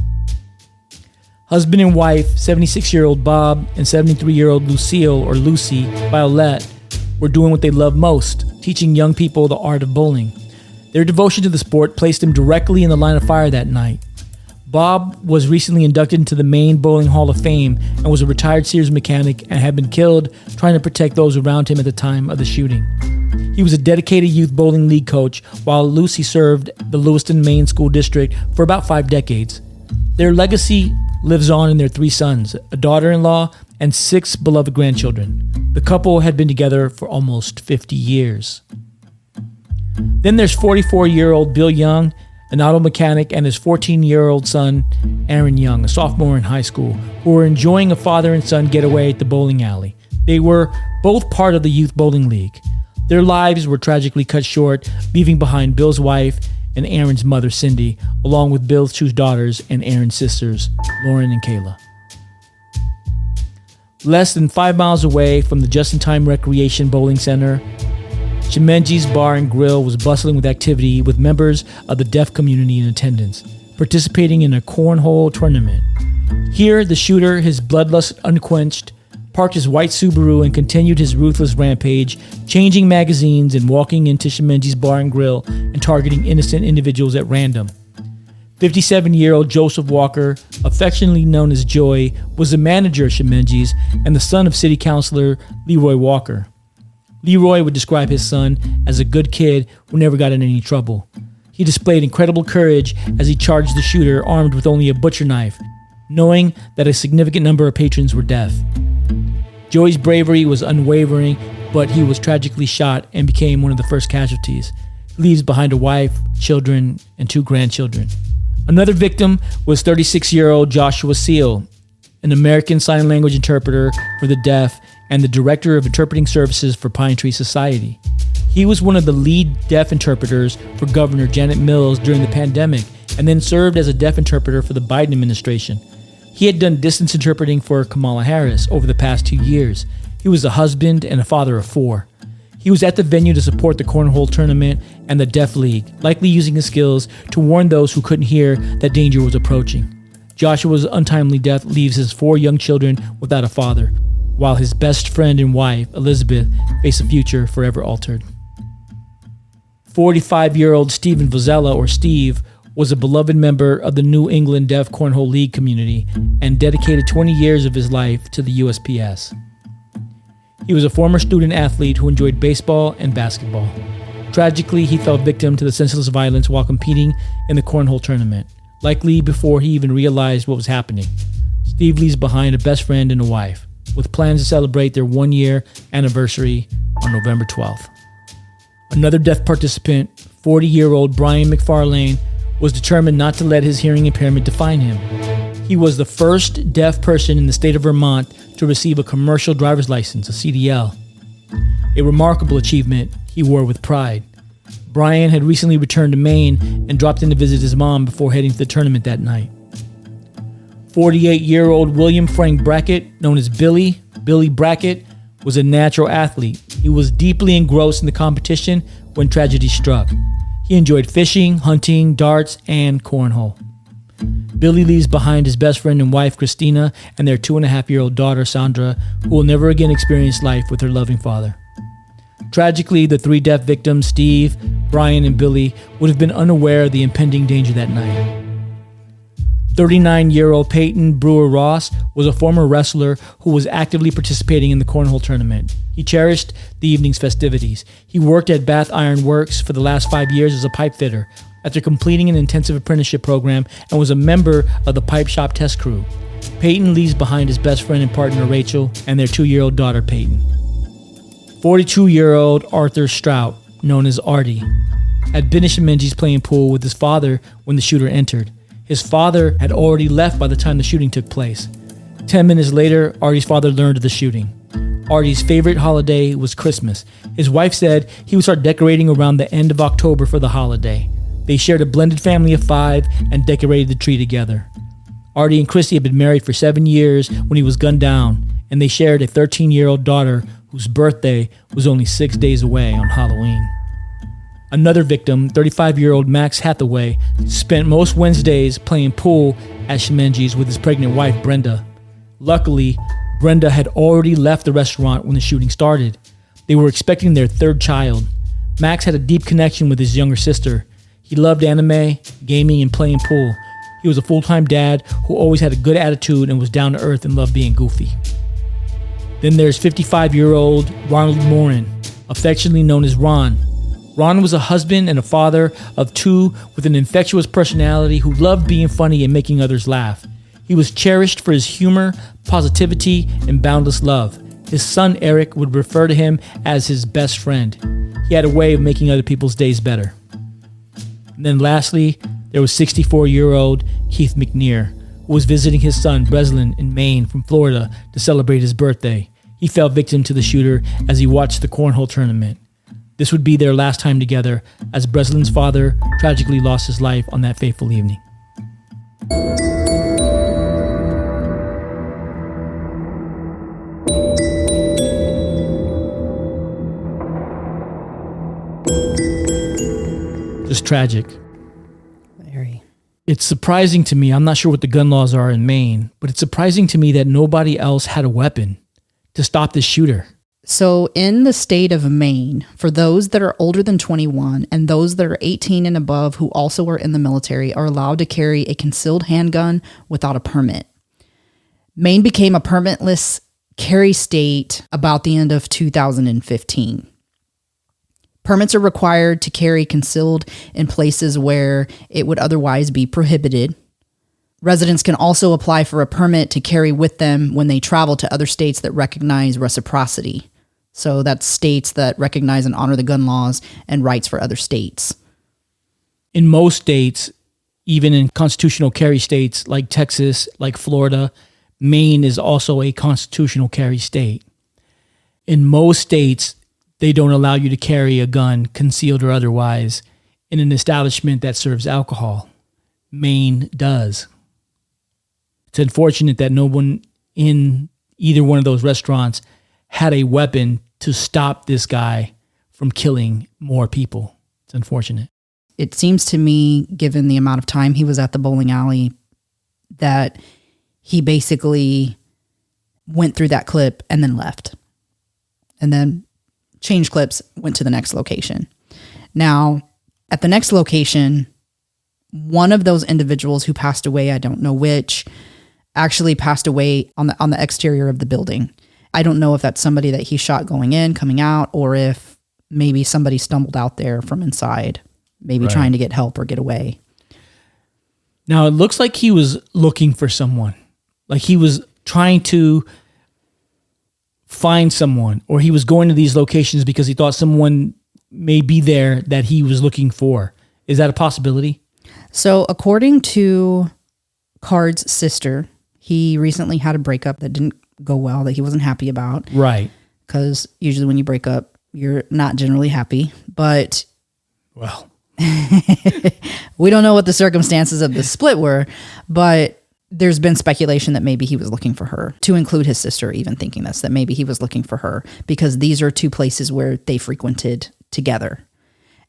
Husband and wife, 76-year-old Bob and 73-year-old Lucille, or Lucy, Violette, were doing what they loved most, teaching young people the art of bowling. Their devotion to the sport placed them directly in the line of fire that night. Bob was recently inducted into the Maine Bowling Hall of Fame and was a retired Sears mechanic and had been killed trying to protect those around him at the time of the shooting. He was a dedicated youth bowling league coach, while Lucy served the Lewiston Maine School District for about 5 decades. Their legacy lives on in their 3 sons, a daughter-in-law, and 6 beloved grandchildren. The couple had been together for almost 50 years. Then there's 44-year-old Bill Young, an auto mechanic, and his 14-year-old son, Aaron Young, a sophomore in high school, who were enjoying a father and son getaway at the bowling alley. They were both part of the Youth Bowling League. Their lives were tragically cut short, leaving behind Bill's wife and Aaron's mother, Cindy, along with Bill's 2 daughters and Aaron's sisters, Lauren and Kayla. Less than 5 miles away from the Just-in-Time Recreation Bowling Center, Shemenji's Bar and Grill was bustling with activity, with members of the deaf community in attendance, participating in a cornhole tournament. Here, the shooter, his bloodlust unquenched, parked his white Subaru and continued his ruthless rampage, changing magazines and walking into Shemenji's Bar and Grill and targeting innocent individuals at random. 57-year-old Joseph Walker, affectionately known as Joy, was the manager of Shemenji's and the son of City Councilor Leroy Walker. Leroy would describe his son as a good kid who never got in any trouble. He displayed incredible courage as he charged the shooter armed with only a butcher knife, knowing that a significant number of patrons were deaf. Joey's bravery was unwavering, but he was tragically shot and became one of the first casualties. He leaves behind a wife, children, and 2 grandchildren. Another victim was 36-year-old Joshua Seal, an American Sign Language interpreter for the deaf and the director of interpreting services for Pine Tree Society. He was one of the lead deaf interpreters for Governor Janet Mills during the pandemic, and then served as a deaf interpreter for the Biden administration. He had done distance interpreting for Kamala Harris over the past 2 years. He was a husband and a father of 4. He was at the venue to support the Cornhole Tournament and the Deaf League, likely using his skills to warn those who couldn't hear that danger was approaching. Joshua's untimely death leaves his 4 young children without a father, while his best friend and wife, Elizabeth, face a future forever altered. 45-year-old Steven Vozella, or Steve, was a beloved member of the New England Deaf Cornhole League community and dedicated 20 years of his life to the USPS. He was a former student athlete who enjoyed baseball and basketball. Tragically, he fell victim to the senseless violence while competing in the cornhole tournament, likely before he even realized what was happening. Steve leaves behind a best friend and a wife, with plans to celebrate their one-year anniversary on November 12th. Another deaf participant, 40-year-old Brian McFarlane, was determined not to let his hearing impairment define him. He was the first deaf person in the state of Vermont to receive a commercial driver's license, a CDL. A remarkable achievement he wore with pride. Brian had recently returned to Maine and dropped in to visit his mom before heading to the tournament that night. 48-year-old William Frank Brackett, known as Billy Brackett, was a natural athlete. He was deeply engrossed in the competition when tragedy struck. He enjoyed fishing, hunting, darts, and cornhole. Billy leaves behind his best friend and wife, Christina, and their 2.5-year-old daughter, Sandra, who will never again experience life with her loving father. Tragically, the 3 deaf victims, Steve, Brian, and Billy, would have been unaware of the impending danger that night. 39-year-old Peyton Brewer Ross was a former wrestler who was actively participating in the cornhole tournament. He cherished the evening's festivities. He worked at Bath Iron Works for the last 5 years as a pipe fitter, after completing an intensive apprenticeship program, and was a member of the pipe shop test crew. Peyton leaves behind his best friend and partner Rachel and their 2-year-old daughter Peyton. 42-year-old Arthur Strout, known as Artie, had been at Shemenji's playing pool with his father when the shooter entered. His father had already left by the time the shooting took place. 10 minutes later, Artie's father learned of the shooting. Artie's favorite holiday was Christmas. His wife said he would start decorating around the end of October for the holiday. They shared a blended family of 5 and decorated the tree together. Artie and Christy had been married for 7 years when he was gunned down, and they shared a 13-year-old daughter whose birthday was only 6 days away on Halloween. Another victim, 35-year-old Max Hathaway, spent most Wednesdays playing pool at Shemenji's with his pregnant wife, Brenda. Luckily, Brenda had already left the restaurant when the shooting started. They were expecting their 3rd child. Max had a deep connection with his younger sister. He loved anime, gaming, and playing pool. He was a full-time dad who always had a good attitude and was down to earth and loved being goofy. Then there's 55-year-old Ronald Morin, affectionately known as Ron. Ron was a husband and a father of 2 with an infectious personality who loved being funny and making others laugh. He was cherished for his humor, positivity, and boundless love. His son Eric would refer to him as his best friend. He had a way of making other people's days better. And then lastly, there was 64-year-old Keith McNear, who was visiting his son Breslin in Maine from Florida to celebrate his birthday. He fell victim to the shooter as he watched the cornhole tournament. This would be their last time together, as Breslin's father tragically lost his life on that fateful evening. Just tragic. Very. It's surprising to me, I'm not sure what the gun laws are in Maine, but it's surprising to me that nobody else had a weapon to stop this shooter. So in the state of Maine, for those that are older than 21 and those that are 18 and above who also are in the military are allowed to carry a concealed handgun without a permit. Maine became a permitless carry state about the end of 2015. Permits are required to carry concealed in places where it would otherwise be prohibited. Residents can also apply for a permit to carry with them when they travel to other states that recognize reciprocity. So that's states that recognize and honor the gun laws and rights for other states. In most states, even in constitutional carry states like Texas, like Florida, Maine is also a constitutional carry state. In most states, they don't allow you to carry a gun, concealed or otherwise, in an establishment that serves alcohol. Maine does. It's unfortunate that no one in either one of those restaurants had a weapon to stop this guy from killing more people. It's unfortunate. It seems to me, given the amount of time he was at the bowling alley, that he basically went through that clip and then left. And then changed clips, went to the next location. Now, at the next location, one of those individuals who passed away, I don't know which, actually passed away on the exterior of the building. I don't know if that's somebody that he shot going in, coming out, or if maybe somebody stumbled out there from inside, maybe trying to get help or get away. Now, it looks like he was looking for someone. Like he was trying to find someone, or he was going to these locations because he thought someone may be there that he was looking for. Is that a possibility? So according to Card's sister, he recently had a breakup that didn't go well, that he wasn't happy about. Right. Because usually when you break up, you're not generally happy. But well, we don't know what the circumstances of the split were, but there's been speculation that maybe he was looking for her, to include his sister even thinking this, that maybe he was looking for her because these are two places where they frequented together.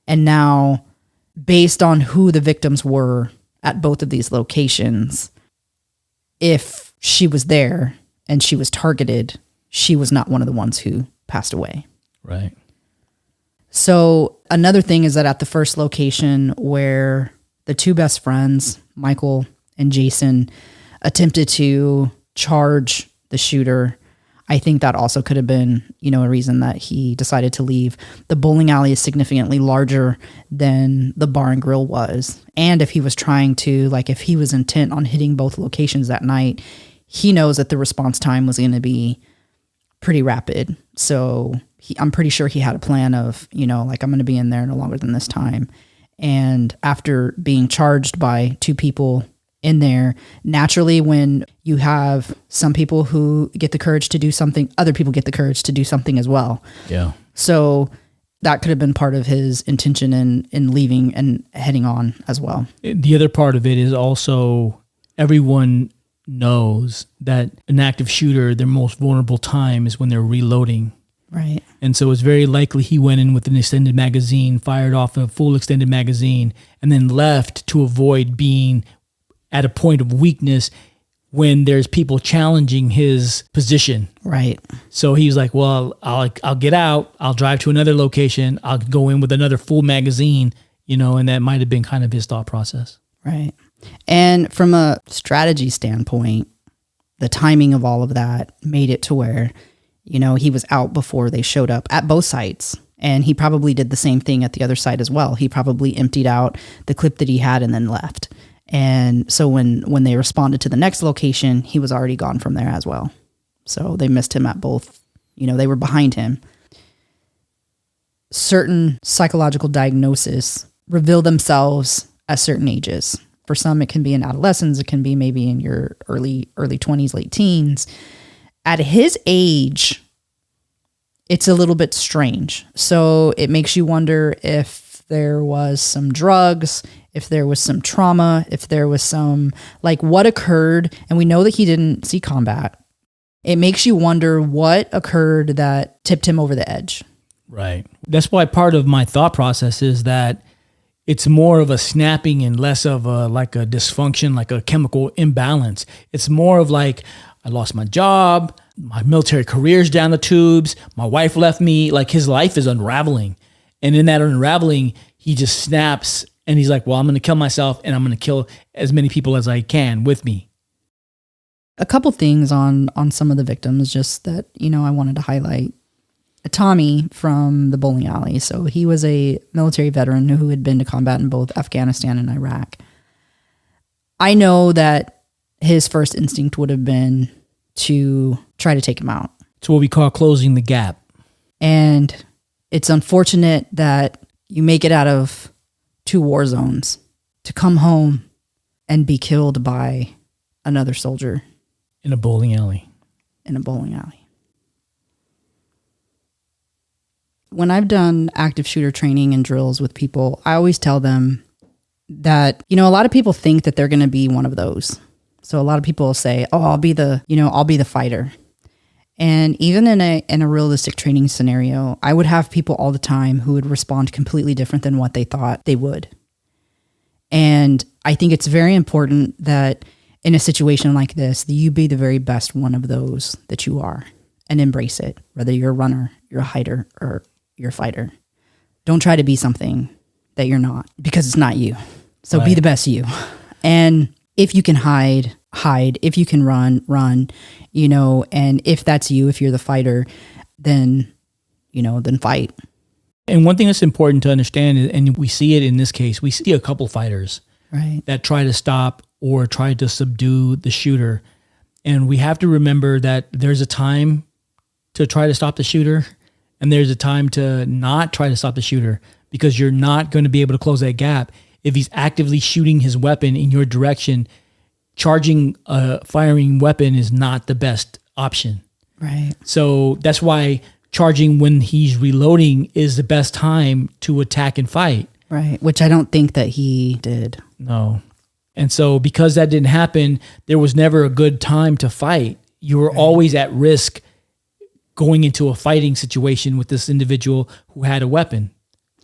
And now, based on who the victims were at both of these locations, if she was there and she was targeted, she was not one of the ones who passed away. Right. So another thing is that at the first location where the two best friends, Michael and Jason, attempted to charge the shooter, I think that also could have been, a reason that he decided to leave. The bowling alley is significantly larger than the bar and grill was. And if he was trying to, if he was intent on hitting both locations that night, he knows that the response time was going to be pretty rapid. So I'm pretty sure he had a plan of, I'm going to be in there no longer than this time. And after being charged by two people in there, naturally, when you have some people who get the courage to do something, other people get the courage to do something as well. Yeah. So that could have been part of his intention in leaving and heading on as well. The other part of it is also everyone knows that an active shooter, their most vulnerable time is when they're reloading. Right. And so it's very likely he went in with an extended magazine, fired off a full extended magazine, and then left to avoid being at a point of weakness when there's people challenging his position. Right. So he was like, well, I'll get out. I'll drive to another location. I'll go in with another full magazine, and that might have been kind of his thought process. Right. And from a strategy standpoint, the timing of all of that made it to where, he was out before they showed up at both sites. And he probably did the same thing at the other site as well. He probably emptied out the clip that he had and then left. And so when they responded to the next location, he was already gone from there as well. So they missed him at both, they were behind him. Certain psychological diagnoses reveal themselves at certain ages. For some, it can be in adolescence. It can be maybe in your early 20s, late teens. At his age, it's a little bit strange. So it makes you wonder if there was some drugs, if there was some trauma, if there was some, what occurred. And we know that he didn't see combat. It makes you wonder what occurred that tipped him over the edge. Right. That's why part of my thought process is that it's more of a snapping and less of a dysfunction, like a chemical imbalance. It's more of I lost my job, my military career's down the tubes, my wife left me, his life is unraveling. And in that unraveling, he just snaps and he's like, well, I'm going to kill myself and I'm going to kill as many people as I can with me. A couple things on some of the victims just that, I wanted to highlight. Tommy from the bowling alley. So he was a military veteran who had been to combat in both Afghanistan and Iraq. I know that his first instinct would have been to try to take him out. It's what we call closing the gap. And it's unfortunate that you make it out of two war zones to come home and be killed by another soldier. In a bowling alley. In a bowling alley. When I've done active shooter training and drills with people, I always tell them that, a lot of people think that they're going to be one of those. So a lot of people will say, oh, I'll be the fighter. And even in a realistic training scenario, I would have people all the time who would respond completely different than what they thought they would. And I think it's very important that in a situation like this, that you be the very best one of those that you are and embrace it, whether you're a runner, you're a hider, or you're a fighter. Don't try to be something that you're not, because it's not you. So be Right. the best you. And if you can hide. If you can run, and if that's you, if you're the fighter, then fight. And one thing that's important to understand, and we see it in this case, we see a couple fighters Right. that try to stop or try to subdue the shooter. And we have to remember that there's a time to try to stop the shooter, and there's a time to not try to stop the shooter, because you're not going to be able to close that gap. If he's actively shooting his weapon in your direction, charging a firing weapon is not the best option. Right. So that's why charging when he's reloading is the best time to attack and fight. Right. Which I don't think that he did. No. And so because that didn't happen, there was never a good time to fight. You were always at risk going into a fighting situation with this individual who had a weapon.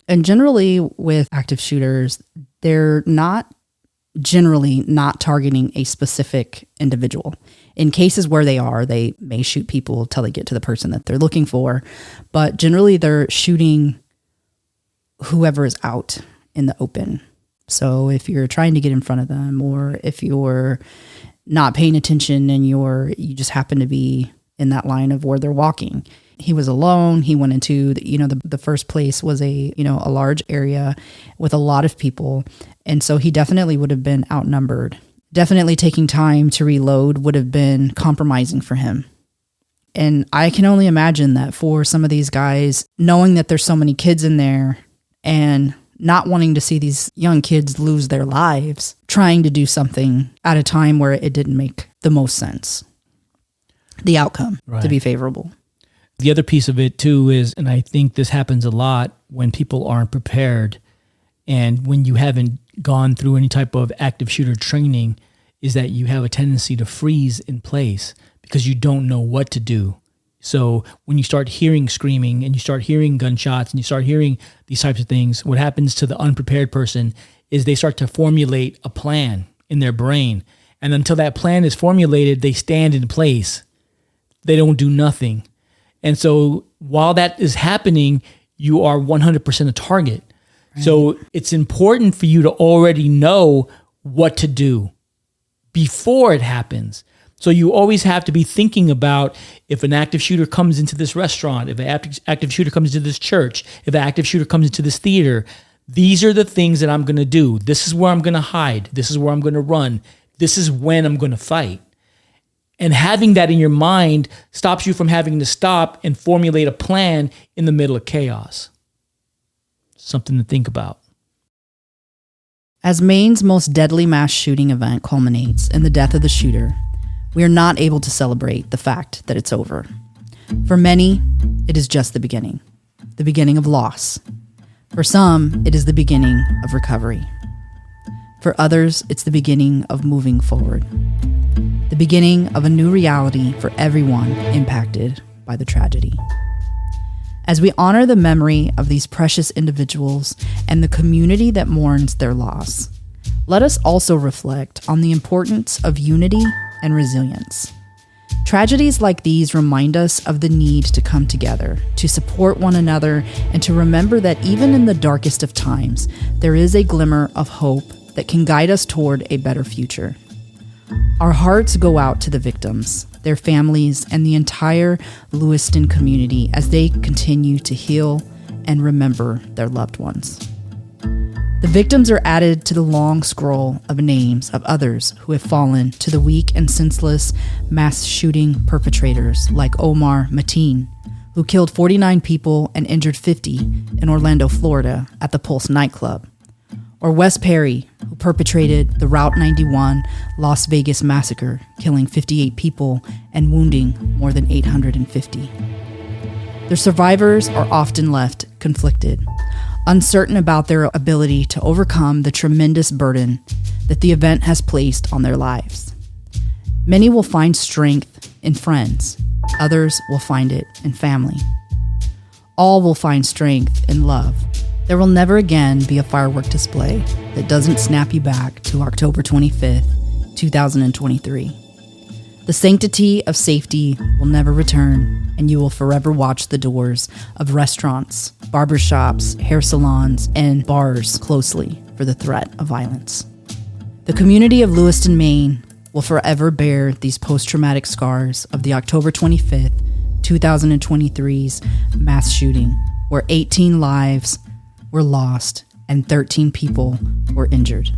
And generally with active shooters, they're generally not targeting a specific individual. In cases where they may shoot people till they get to the person that they're looking for, but generally they're shooting whoever is out in the open. So if you're trying to get in front of them, or if you're not paying attention and you just happen to be in that line of where they're walking. He was alone. He went into the first place was a large area with a lot of people, and so he definitely would have been outnumbered. Definitely taking time to reload would have been compromising for him. And I can only imagine that for some of these guys, knowing that there's so many kids in there and not wanting to see these young kids lose their lives, trying to do something at a time where it didn't make the most sense, the outcome to be favorable. The other piece of it too is, and I think this happens a lot when people aren't prepared and when you haven't gone through any type of active shooter training, is that you have a tendency to freeze in place because you don't know what to do. So when you start hearing screaming and you start hearing gunshots and you start hearing these types of things, what happens to the unprepared person is they start to formulate a plan in their brain. And until that plan is formulated, they stand in place. They don't do nothing. And so while that is happening, you are 100% a target. Right. So it's important for you to already know what to do before it happens. So you always have to be thinking about, if an active shooter comes into this restaurant, if an active shooter comes into this church, if an active shooter comes into this theater, these are the things that I'm going to do. This is where I'm going to hide. This is where I'm going to run. This is when I'm going to fight. And having that in your mind stops you from having to stop and formulate a plan in the middle of chaos. Something to think about. As Maine's most deadly mass shooting event culminates in the death of the shooter, we are not able to celebrate the fact that it's over. For many, it is just the beginning of loss. For some, it is the beginning of recovery. For others, it's the beginning of moving forward. The beginning of a new reality for everyone impacted by the tragedy. As we honor the memory of these precious individuals and the community that mourns their loss, let us also reflect on the importance of unity and resilience. Tragedies like these remind us of the need to come together, to support one another, and to remember that even in the darkest of times, there is a glimmer of hope that can guide us toward a better future. Our hearts go out to the victims, their families, and the entire Lewiston community as they continue to heal and remember their loved ones. The victims are added to the long scroll of names of others who have fallen to the weak and senseless mass shooting perpetrators like Omar Mateen, who killed 49 people and injured 50 in Orlando, Florida at the Pulse nightclub, or Wes Perry, who perpetrated the Route 91 Las Vegas massacre, killing 58 people and wounding more than 850. The survivors are often left conflicted, uncertain about their ability to overcome the tremendous burden that the event has placed on their lives. Many will find strength in friends, others will find it in family. All will find strength in love. There will never again be a firework display that doesn't snap you back to October 25th, 2023. The sanctity of safety will never return, and you will forever watch the doors of restaurants, barbershops, hair salons, and bars closely for the threat of violence. The community of Lewiston, Maine will forever bear these post-traumatic scars of the October 25th, 2023's mass shooting, where 18 lives were lost and 13 people were injured.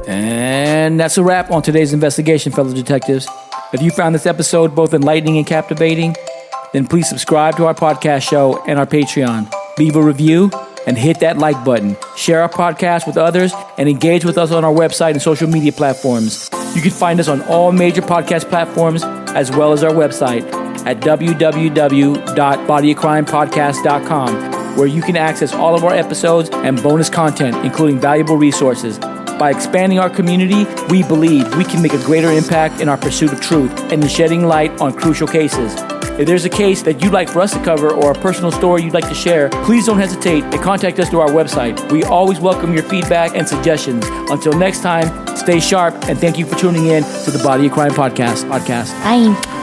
And that's a wrap on today's investigation, fellow detectives. If you found this episode both enlightening and captivating, then please subscribe to our podcast show and our Patreon. Leave a review and hit that like button. Share our podcast with others and engage with us on our website and social media platforms. You can find us on all major podcast platforms as well as our website at www.bodyofcrimepodcast.com, where you can access all of our episodes and bonus content, including valuable resources. By expanding our community, we believe we can make a greater impact in our pursuit of truth and in shedding light on crucial cases. If there's a case that you'd like for us to cover or a personal story you'd like to share, please don't hesitate to contact us through our website. We always welcome your feedback and suggestions. Until next time, stay sharp, and thank you for tuning in to the Body of Crime podcast. Bye.